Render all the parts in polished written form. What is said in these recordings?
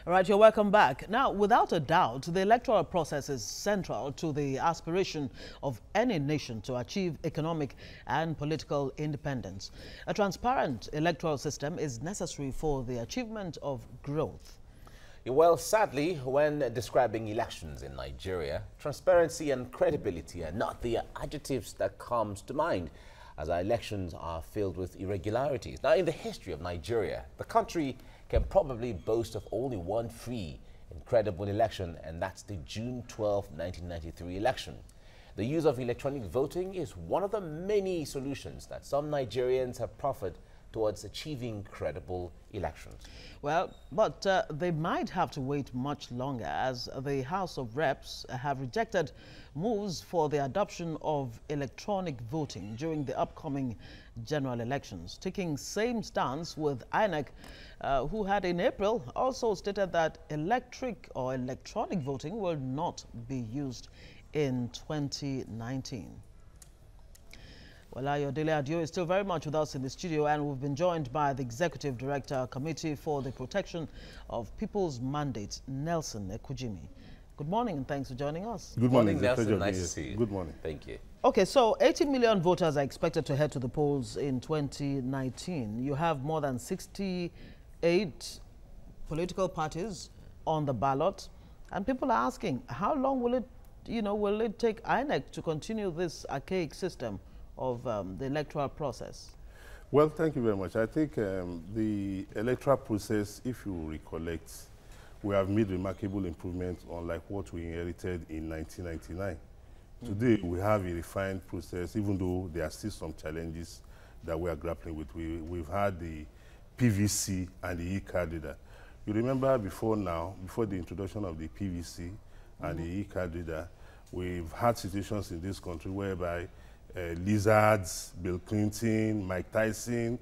All right, you're welcome back. Now, without a doubt, the electoral process is central to the aspiration of any nation to achieve economic and political independence. A transparent electoral system is necessary for the achievement of growth. Well, sadly, when describing elections in Nigeria, transparency and credibility are not the adjectives that comes to mind, as our elections are filled with irregularities. Now, in the history of Nigeria, the country can probably boast of only one free and credible election, and that's the June 12, 1993 election. The use of electronic voting is one of the many solutions that some Nigerians have proffered towards achieving credible elections. Well, but they might have to wait much longer, as the House of Reps have rejected moves for the adoption of electronic voting during the upcoming general elections, taking same stance with INEC, who had in April also stated that electronic voting will not be used in 2019. Well, Ayodele Adio is still very much with us in the studio, and we've been joined by the Executive Director, Committee for the Protection of People's Mandates, Nelson Ekujimi. Good morning and thanks for joining us. Good morning, Nelson. Nice to see you. Good morning. Thank you. Okay, so 80 million voters are expected to head to the polls in 2019. You have more than 68 political parties on the ballot, and people are asking, how long will it take INEC to continue this archaic system of the electoral process? Well, thank you very much. I think the electoral process, if you recollect, we have made remarkable improvements unlike what we inherited in 1999. Today, we have a refined process, even though there are still some challenges that we are grappling with. We've had the PVC and the e-card reader. You remember before the introduction of the PVC and the e-card reader, we've had situations in this country whereby lizards, Bill Clinton, Mike Tyson,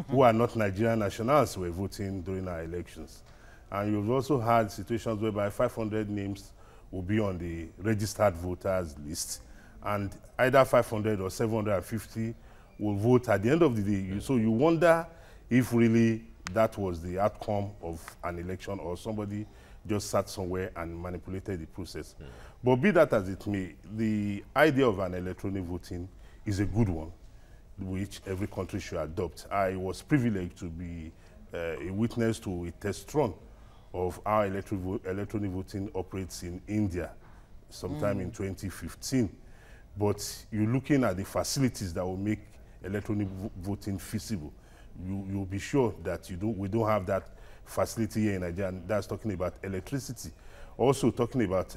who are not Nigerian nationals, were voting during our elections. And you've also had situations whereby 500 names will be on the registered voters list, and either 500 or 750 will vote at the end of the day. So you wonder if really that was the outcome of an election, or somebody just sat somewhere and manipulated the process. But be that as it may, the idea of an electronic voting is a good one, which every country should adopt. I was privileged to be a witness to a test run of how electronic voting operates in India sometime in 2015. But you're looking at the facilities that will make electronic voting feasible. You'll be sure that we don't have that facility here in Nigeria, and that's talking about electricity. Also talking about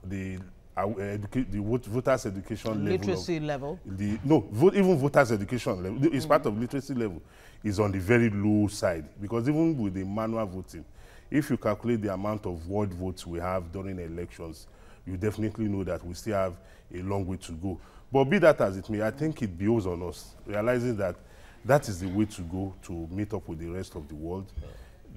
the voters' education level. Literacy level? Even voters' education level, it's part of literacy level, is on the very low side. Because even with the manual voting, if you calculate the amount of word votes we have during elections, you definitely know that we still have a long way to go. But be that as it may, I think it behoves on us, realizing that that is the way to go to meet up with the rest of the world,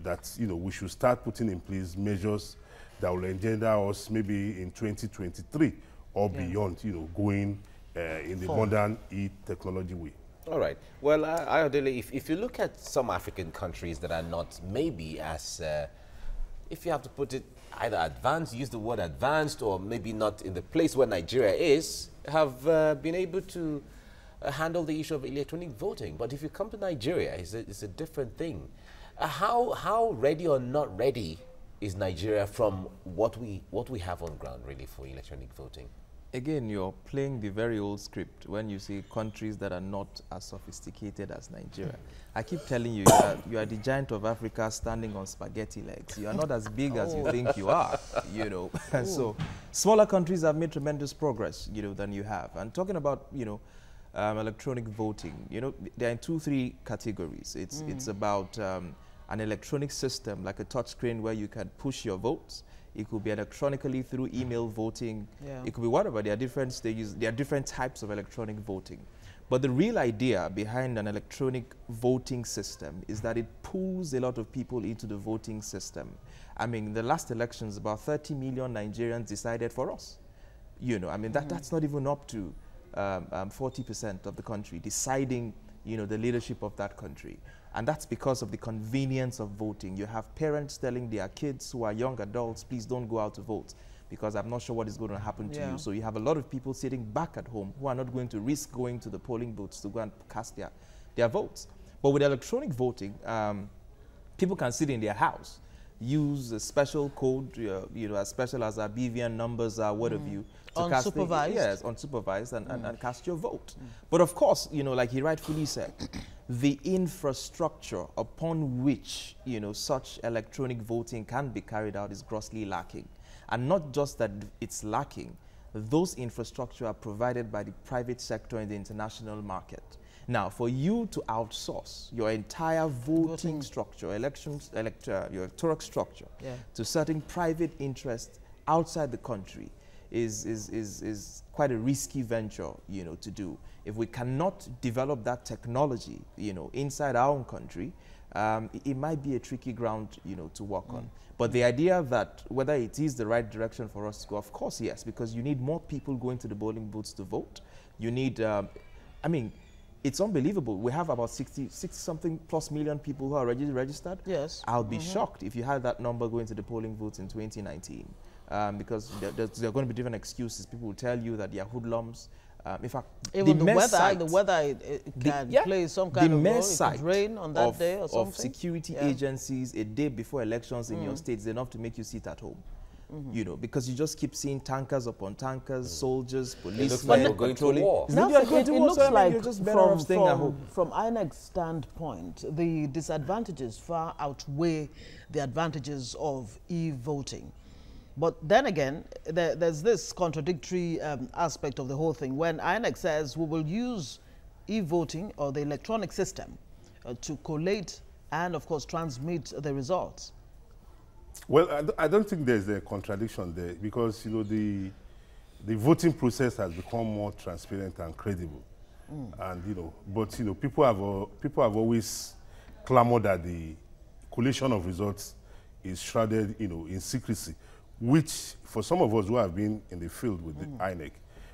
that we should start putting in place measures that will engender us maybe in 2023 or beyond, going in the modern e-technology way. All right. Well, Ayodele, if you look at some African countries that are not maybe as, if you have to put it either advanced, use the word advanced, or maybe not in the place where Nigeria is, have been able to handle the issue of electronic voting. But if you come to Nigeria, it's a different thing. How ready or not ready is Nigeria from what we have on ground, really, for electronic voting? Again, you're playing the very old script when you say countries that are not as sophisticated as Nigeria. I keep telling you, you are the giant of Africa standing on spaghetti legs. You are not as big as you think you are, And so smaller countries have made tremendous progress, than you have. And talking about, electronic voting, there are 2-3 categories. It's about an electronic system, like a touchscreen where you can push your votes. It could be electronically through email voting. It could be whatever. There are different stages. There are different types of electronic voting. But the real idea behind an electronic voting system is that it pulls a lot of people into the voting system. I mean, in the last elections, about 30 million Nigerians decided for us. That's not even up to 40% of the country deciding, the leadership of that country. And that's because of the convenience of voting. You have parents telling their kids who are young adults, please don't go out to vote, because I'm not sure what is going to happen to you. So you have a lot of people sitting back at home who are not going to risk going to the polling booths to go and cast their votes. But with electronic voting, people can sit in their house, use a special code, you know, as special as our BVN numbers are, what have you, to unsupervised. Yes, unsupervised, and cast your vote. But of course, you know, like he rightfully said, the infrastructure upon which, you know, such electronic voting can be carried out is grossly lacking. And not just that it's lacking, those infrastructure are provided by the private sector in the international market. Now, for you to outsource your entire voting structure, your electoral structure, to certain private interests outside the country is quite a risky venture, you know, to do. If we cannot develop that technology, you know, inside our own country, it might be a tricky ground, you know, to work on. But the idea that whether it is the right direction for us to go, of course, yes, because you need more people going to the polling booths to vote. You need, I mean, it's unbelievable. We have about 60-something plus million people who are already registered. Yes. I'll be shocked if you had that number going to the polling booths in 2019, because there are going to be different excuses. People will tell you that they are hoodlums. In fact, even the weather can play some kind of role. It could rain on that day or something. Of security agencies a day before elections in your state is enough to make you sit at home. You know, because you just keep seeing tankers upon tankers, soldiers, policemen going to war. Now, it looks like you're just better off staying at home. From INEC's standpoint, the disadvantages far outweigh the advantages of e-voting. But then again, there's this contradictory aspect of the whole thing. When INEC says we will use e-voting or the electronic system to collate and, of course, transmit the results. Well, I don't think there's a contradiction there, because, you know, the voting process has become more transparent and credible. And, you know, but, you know, people have always clamored that the collation of results is shrouded, you know, in secrecy, which for some of us who have been in the field with the INEC,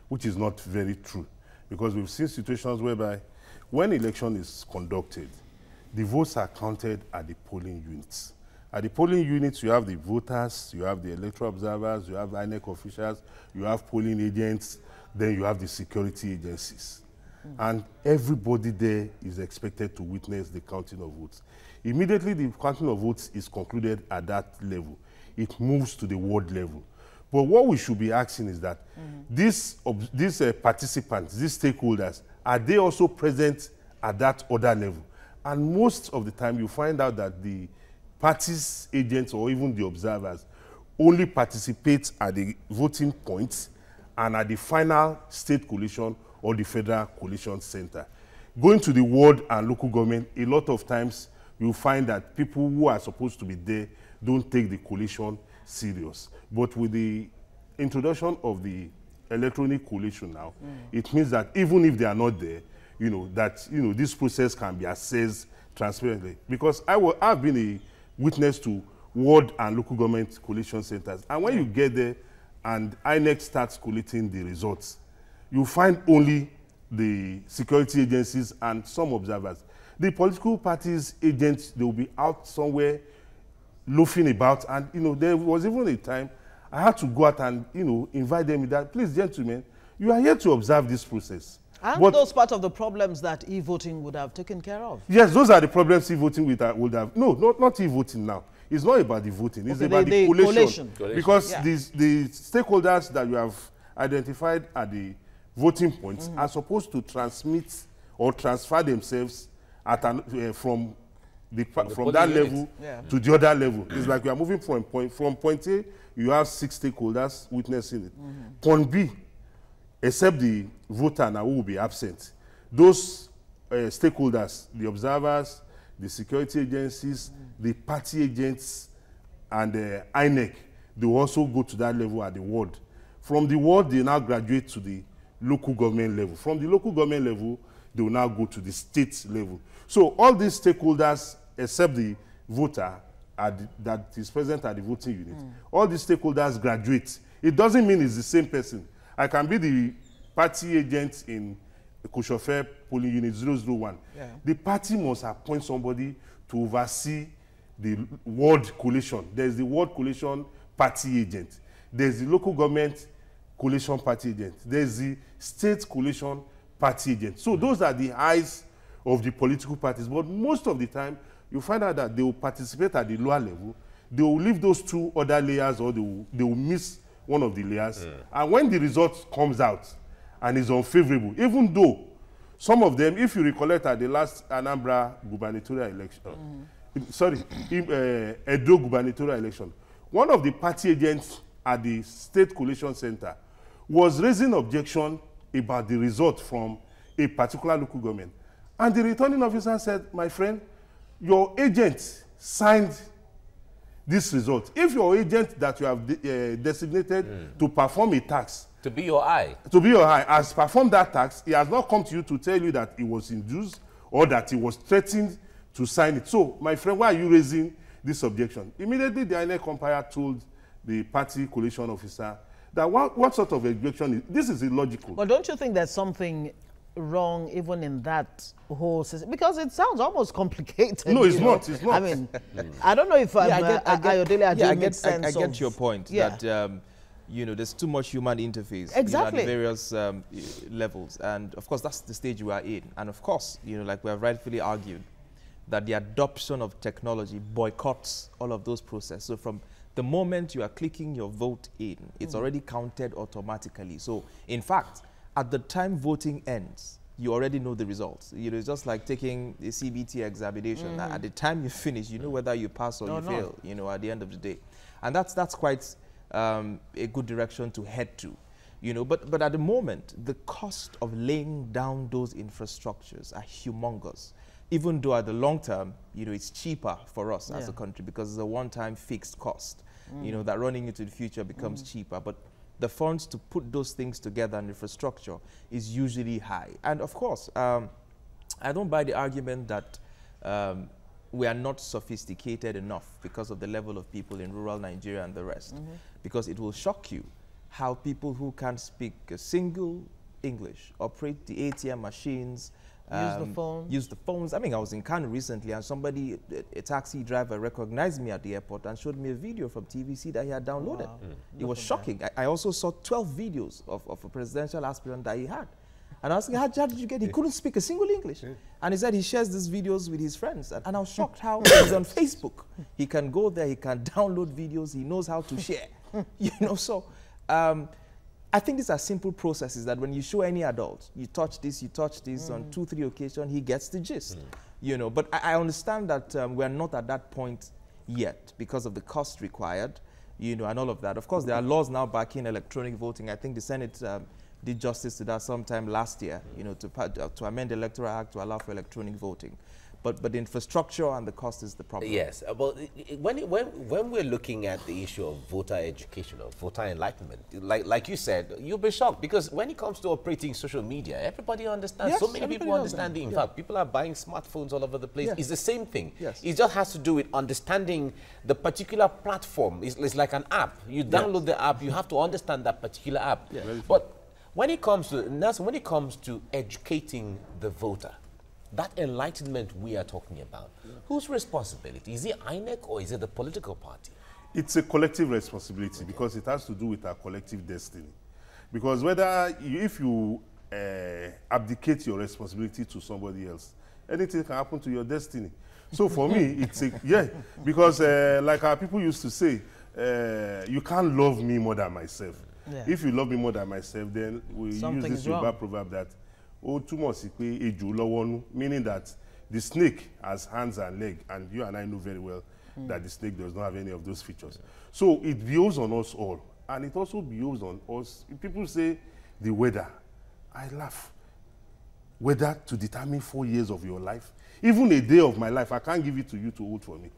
which is not very true, because we've seen situations whereby when election is conducted, the votes are counted at the polling units. At the polling units, you have the voters, you have the electoral observers, you have INEC officials, you have polling agents, then you have the security agencies. And everybody there is expected to witness the counting of votes. Immediately the counting of votes is concluded at that level, it moves to the ward level. But what we should be asking is that these participants, these stakeholders, are they also present at that other level? And most of the time you find out that the parties, agents, or even the observers only participate at the voting points and at the final state collation or the federal collation center. Going to the ward and local government, a lot of times you find that people who are supposed to be there don't take the collation serious. But with the introduction of the electronic collation now, it means that even if they are not there, you know, that, you know, this process can be assessed transparently. Because I've been a witness to ward and local government collation centers. And when you get there and INEC starts collating the results, you find only the security agencies and some observers. The political parties' agents, they will be out somewhere loafing about. And, you know, there was even a time I had to go out and, you know, invite them with that. Please, gentlemen, you are here to observe this process. And those part of the problems that e-voting would have taken care of. Yes, those are the problems e-voting would have. No, not e-voting now. It's not about the voting. It's about the collation. Because the stakeholders that you have identified at the voting points are supposed to transmit or transfer themselves at from that level to the other level. It's like we are moving from point A, you have 6 stakeholders witnessing it. Point B, except the voter now who will be absent, those stakeholders, the observers, the security agencies, the party agents, and the INEC, they will also go to that level at the ward. From the ward, they now graduate to the local government level. From the local government level, they will now go to the state level. So all these stakeholders, except the voter that is present at the voting unit, all these stakeholders graduate. It doesn't mean it's the same person. I can be the party agent in Koshofe polling unit 001. Yeah. The party must appoint somebody to oversee the ward collation. There's the ward collation party agent. There's the local government collation party agent. There's the state collation party agent. So those are the eyes of the political parties. But most of the time, you find out that they will participate at the lower level. They will leave those two other layers, or they will miss one of the layers. And when the result comes out and is unfavorable, even though some of them, if you recollect at the last Anambra gubernatorial election, Edo gubernatorial election, one of the party agents at the State Collation Center was raising objection about the result from a particular local government. And the returning officer said, my friend, your agent signed this result. If your agent that you have designated to perform a tax, to be your eye, has performed that tax, he has not come to you to tell you that he was induced or that he was threatened to sign it. So, my friend, why are you raising this objection? Immediately, the INEC umpire told the party collation officer that what sort of objection is this? Is illogical. But don't you think there's something wrong even in that whole system? Because it sounds almost complicated. No, it's not. It's not. I mean, I don't know if I get your point that you know, there's too much human interface, exactly, at various levels, and of course that's the stage we are in. And of course, you know, like we have rightfully argued, that the adoption of technology boycotts all of those processes. So from the moment you are clicking your vote in, it's already counted automatically. So in fact, at the time voting ends, you already know the results. You know, it's just like taking the CBT examination. At the time you finish, you know whether you pass or you fail, you know, at the end of the day. And that's quite a good direction to head to, you know. But at the moment, the cost of laying down those infrastructures are humongous. Even though at the long term, you know, it's cheaper for us as a country because it's a one-time fixed cost, you know, that running into the future becomes cheaper. But the funds to put those things together and infrastructure is usually high. And of course, I don't buy the argument that we are not sophisticated enough because of the level of people in rural Nigeria and the rest. Because it will shock you how people who can't speak a single English operate the ATM machines, use the phones. I mean, I was in Kano recently and somebody, a taxi driver, recognized me at the airport and showed me a video from TVC that he had downloaded. Wow. It was shocking. I also saw 12 videos of a presidential aspirant that he had. And I was asking, how did you get it? He couldn't speak a single English. And he said he shares these videos with his friends. And I was shocked how he's on Facebook. He can go there, he can download videos, he knows how to share. You know, so I think these are simple processes that when you show any adult, you touch this on 2-3 occasions, he gets the gist. You know, but I understand that we're not at that point yet because of the cost required, you know, and all of that. Of course, there are laws now backing electronic voting. I think the Senate did justice to that sometime last year, you know, to amend the Electoral Act to allow for electronic voting. But the infrastructure and the cost is the problem. Yes, but when we're looking at the issue of voter education or voter enlightenment, like you said, you'll be shocked because when it comes to operating social media, everybody understands. Yes, so many people understand it. In fact, people are buying smartphones all over the place. Yes. It's the same thing. Yes. It just has to do with understanding the particular platform. It's like an app. You download the app, you have to understand that particular app. Yes. But when it comes to educating the voter, that enlightenment we are talking about, whose responsibility? Is it INEC or is it the political party? It's a collective responsibility because it has to do with our collective destiny. Because if you abdicate your responsibility to somebody else, anything can happen to your destiny. So for me, it's because like our people used to say, you can't love me more than myself. Yeah. If you love me more than myself, then we use this Yoruba proverb that meaning that the snake has hands and legs, and you and I know very well that the snake does not have any of those features. So it behoves on us all, and it also behoves on us. If people say the weather, I laugh. Weather to determine 4 years of your life, even a day of my life, I can't give it to you to vote for me.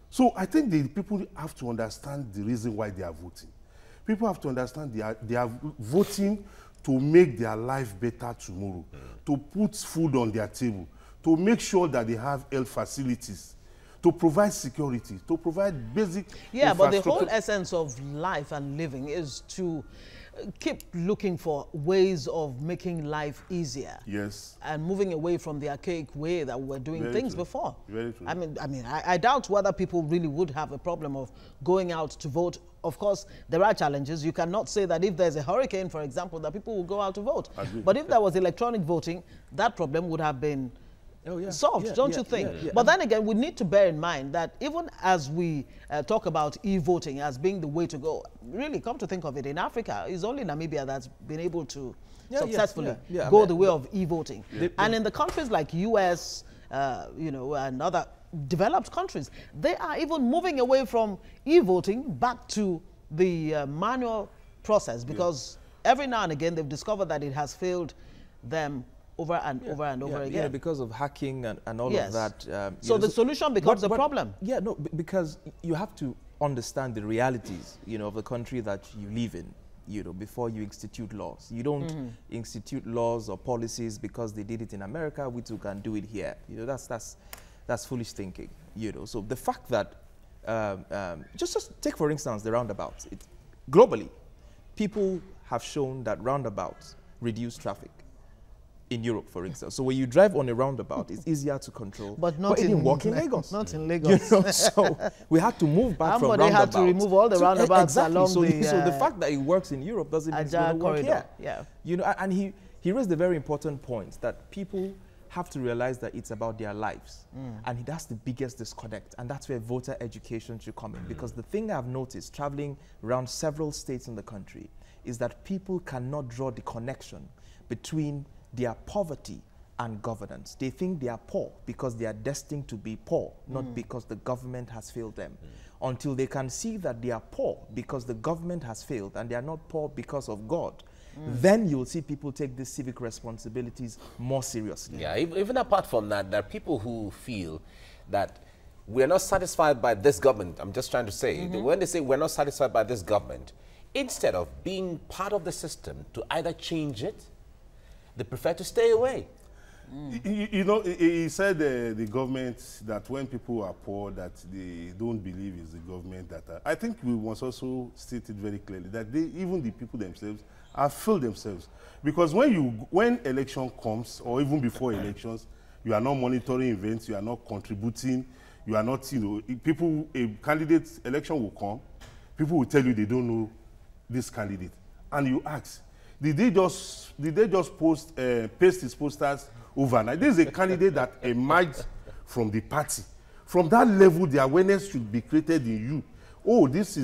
So I think the people have to understand the reason why they are voting. People have to understand they are voting to make their life better tomorrow, to put food on their table, to make sure that they have health facilities, to provide security, to provide basic but the whole essence of life and living is to keep looking for ways of making life easier. Yes. And moving away from the archaic way that we were doing Very things true. before. Very true. I doubt whether people really would have a problem of going out to vote. Of course, there are challenges. You cannot say that if there's a hurricane, for example, that people will go out to vote. But if there was electronic voting, that problem would have been solved, don't you think? But then again, we need to bear in mind that even as we talk about e-voting as being the way to go, really, come to think of it, in Africa, it's only Namibia that's been able to successfully go the way of e-voting. And in the countries like US, and other developed countries, they are even moving away from e-voting back to the manual process, because every now and again they've discovered that it has failed them over and over and over again. Yeah, because of hacking and all of that. So the solution becomes a problem. Yeah, no, because you have to understand the realities, of the country that you live in, before you institute laws. You don't institute laws or policies because they did it in America, we too can do it here. That's foolish thinking, So the fact that, just take for instance the roundabouts. Globally, people have shown that roundabouts reduce traffic. In Europe, for instance. So when you drive on a roundabout, it's easier to control. But not in Lagos. Not in Lagos. So we had to move back from roundabouts. They had to remove all the roundabouts along so the... So the fact that it works in Europe doesn't mean it's going to work here. Yeah. And he raised a very important point that people have to realize that it's about their lives. And that's the biggest disconnect. And that's where voter education should come in. Because the thing I've noticed traveling around several states in the country is that people cannot draw the connection between their poverty and governance. They think they are poor because they are destined to be poor, not because the government has failed them. Until they can see that they are poor because the government has failed and they are not poor because of God, then you'll see people take these civic responsibilities more seriously. Yeah, even apart from that, there are people who feel that we're not satisfied by this government. I'm just trying to say, when they say we're not satisfied by this government, instead of being part of the system to either change it, they prefer to stay away. He said the government, that when people are poor, that they don't believe it's the government that I think we must also state it very clearly that even the people themselves have failed themselves. Because when election comes, or even before elections, you are not monitoring events, you are not contributing, you are not, a candidate election will come, people will tell you they don't know this candidate. And you ask, did they just paste his posters overnight? This is a candidate that emerged from the party. From that level, the awareness should be created in you. Oh, these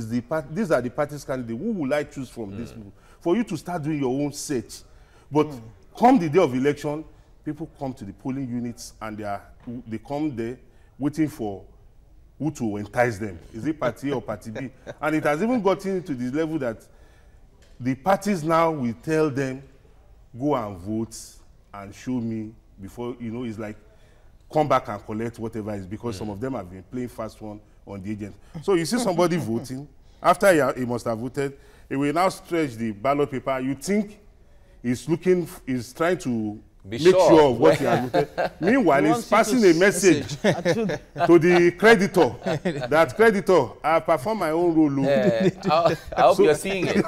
are the party's candidates. Who will I choose from this people? For you to start doing your own search. But come the day of election, people come to the polling units and they come there waiting for who to entice them. Is it party A or party B? And it has even gotten to the level that the parties now will tell them, go and vote and show me before, it's like, come back and collect whatever it is, because some of them have been playing fast one on the agent. So you see somebody voting, after he must have voted, he will now stretch the ballot paper. You think he's trying to make sure of what he has voted. Meanwhile, he's passing a message to the creditor. That creditor, I perform my own role. I hope you're seeing it.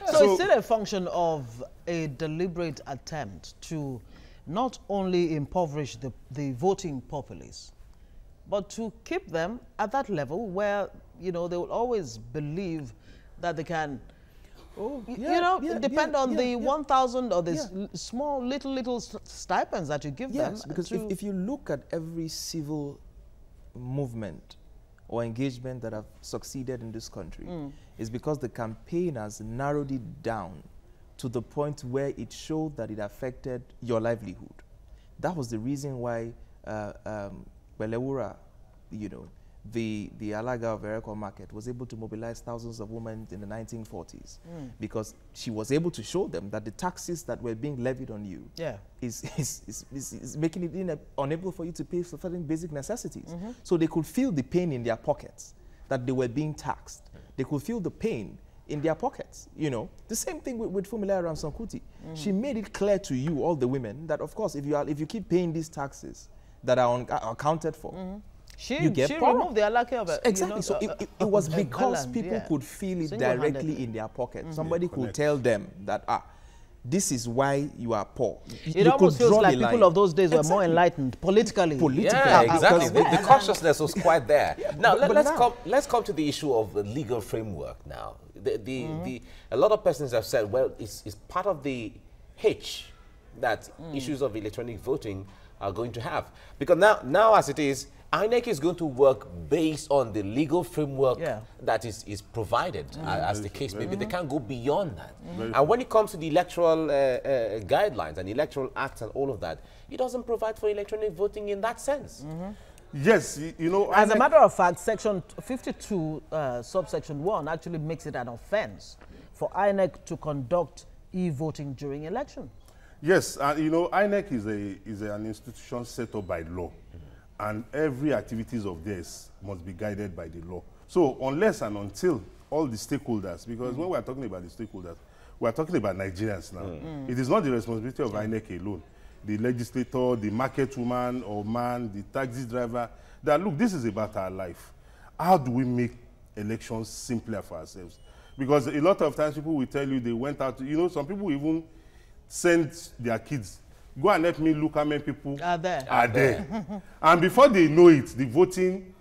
So it's still a function of a deliberate attempt to not only impoverish the voting populace, but to keep them at that level where, they will always believe that they can depend on the 1,000 or the small little stipends that you give them. Yes, because if you look at every civil movement or engagement that have succeeded in this country, it's because the campaigners narrowed it down to the point where it showed that it affected your livelihood. That was the reason why Belewura, the Alaga of Ereko market was able to mobilize thousands of women in the 1940s because she was able to show them that the taxes that were being levied on you is making it unable for you to pay for certain basic necessities. So they could feel the pain in their pockets that they were being taxed. They could feel the pain in their pockets, The same thing with Funmilayo Ransome-Kuti. She made it clear to you, all the women, that of course if you keep paying these taxes that are accounted for, She get power. removed the allocation of Exactly. So it was because people could feel it directly in their pocket. Somebody could tell them that, this is why you are poor. It almost feels like people of those days were more enlightened politically. Yeah, exactly. The consciousness was quite there. Now, let's come to the issue of the legal framework now. A lot of persons have said, well, it's part of the hitch that issues of electronic voting are going to have. Because now as it is, INEC is going to work based on the legal framework that is provided, as the case may be. They can't go beyond that. And when it comes to the electoral guidelines and electoral acts and all of that, it doesn't provide for electronic voting in that sense. Yes, you know. As a matter of fact, Section 52, subsection 1, actually makes it an offense for INEC to conduct e-voting during election. Yes, you know, INEC is an institution set up by law. And every activities of theirs must be guided by the law. So unless and until all the stakeholders, because when we're talking about the stakeholders, we're talking about Nigerians now. It is not the responsibility of INEC alone. The legislator, the market woman or man, the taxi driver, that look, this is about our life. How do we make elections simpler for ourselves? Because a lot of times people will tell you they went out, you know, some people even send their kids, go and help me look how many people are there. And before they know it, the voting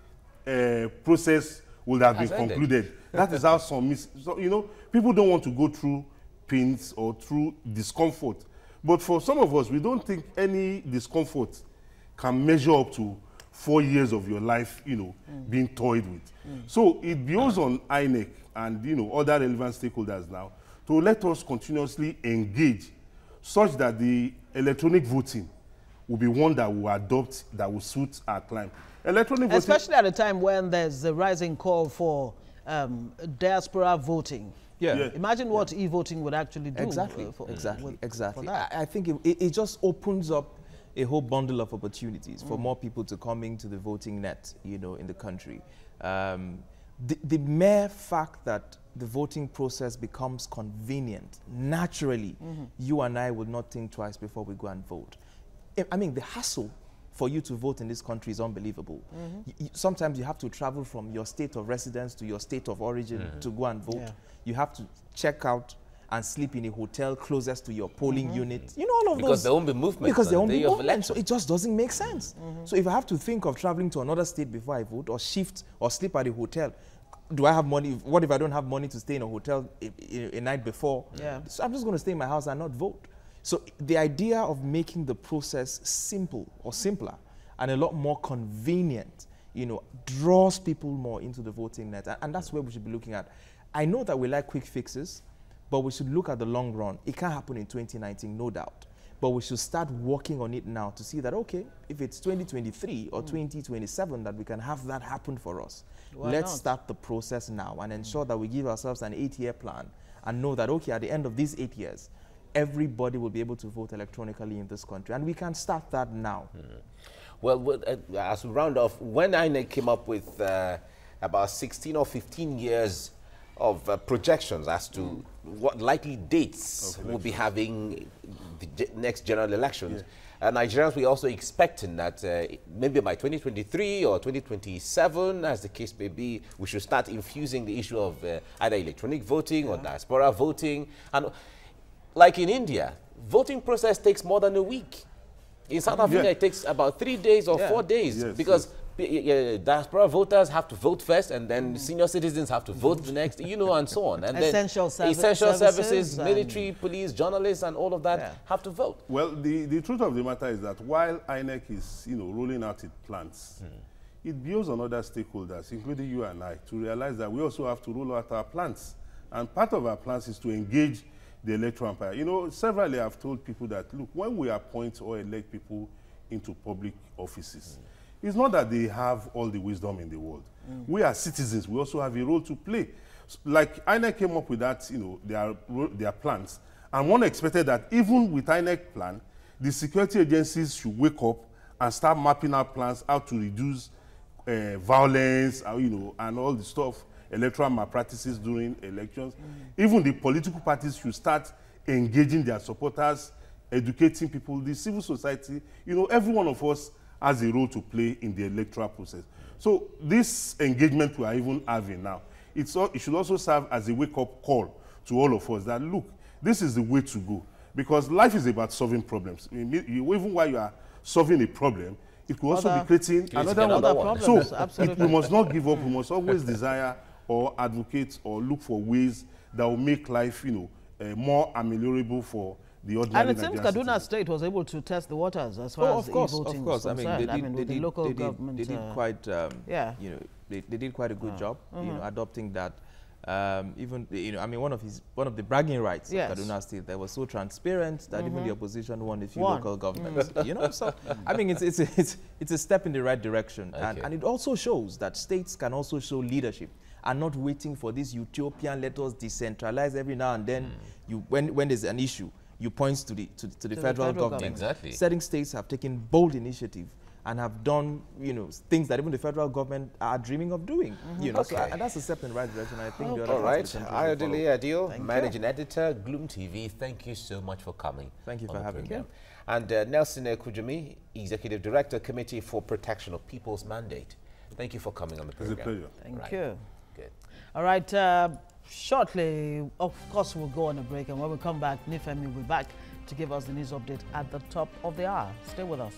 process would have been concluded. That is how some, you know, people don't want to go through pains or through discomfort. But for some of us, we don't think any discomfort can measure up to 4 years of your life, you know, being toyed with. So it behoves on INEC and, you know, other relevant stakeholders now to let us continuously engage such that the electronic voting will be one that will adopt, that will suit our climate. Electronic voting, especially at a time when there's a rising call for diaspora voting. Imagine what e-voting would actually do. Exactly. I think it just opens up a whole bundle of opportunities for more people to come into the voting net, you know, in the country. The mere fact that the voting process becomes convenient, naturally, you and I would not think twice before we go and vote. I mean, the hassle for you to vote in this country is unbelievable. Sometimes you have to travel from your state of residence to your state of origin to go and vote. You have to check out and sleep in a hotel closest to your polling unit. You know, all of those. Because there won't be movement. Because there won't be movement. So it just doesn't make sense. So if I have to think of traveling to another state before I vote, or shift or sleep at a hotel, do I have money? What if I don't have money to stay in a hotel a night before? So I'm just going to stay in my house and not vote. So the idea of making the process simple or simpler and a lot more convenient, you know, draws people more into the voting net. And that's where we should be looking at. I know that we like quick fixes, but we should look at the long run. It can't happen in 2019, no doubt. But we should start working on it now to see that, okay, if it's 2023 or 2027 that we can have that happen for us, let's start the process now and ensure that we give ourselves an 8-year plan and know that, okay, at the end of these 8 years, everybody will be able to vote electronically in this country. And we can start that now. Well, as we round off, when INEC came up with about 16 or 15 years of projections as to what likely dates we'll be having the next general elections, Nigerians were also expecting that maybe by 2023 or 2027, as the case may be, we should start infusing the issue of either electronic voting or diaspora voting. And like in India, voting process takes more than a week. In South Africa, it takes about 3 days or 4 days because diaspora voters have to vote first, and then senior citizens have to vote the next, you know, and so on. And essential services, military, police, journalists, and all of that have to vote. Well, the truth of the matter is that while INEC is, you know, rolling out its plans, it builds on other stakeholders, including you and I, to realize that we also have to roll out our plans. And part of our plans is to engage the electoral umpire. You know, severally I've told people that, look, when we appoint or elect people into public offices, it's not that they have all the wisdom in the world. We are citizens. We also have a role to play. Like INEC came up with that, you know, their plans. And one expected that even with INEC plan, the security agencies should wake up and start mapping out plans how to reduce violence, you know, and all the stuff, electoral malpractices during elections. Even the political parties should start engaging their supporters, educating people, the civil society. You know, every one of us has a role to play in the electoral process. So this engagement we are even having now, it should also serve as a wake-up call to all of us that, look, this is the way to go. Because life is about solving problems. Even while you are solving a problem, it could also be creating another one. So we must not give up. We must always desire or advocate or look for ways that will make life, more ameliorable for the ordinary. And it seems Kaduna State was able to test the waters as far as e-voting is concerned. I mean, the local government, they did quite, they did quite a good job, adopting that. Even one of the bragging rights of Kaduna State, that was so transparent that even the opposition won a few local governments. So I mean, it's a step in the right direction, and it also shows that states can also show leadership and not waiting for this utopian, let us decentralize every now and then. When there's an issue, you point to the federal government. Exactly. Certain states have taken bold initiative and have done, things that even the federal government are dreaming of doing. So, and that's a step in the right direction. I think the other all right, Ayodele Adio, managing editor, Gloom TV. Thank you so much for coming. Thank you for having me. And Nelson Kujumi, executive director, Committee for Protection of People's Mandate. Thank you for coming on the program. It's a pleasure. Thank you. Good. All right. Shortly, of course, we'll go on a break, and when we come back, Nifemi will be back to give us the news update at the top of the hour. Stay with us.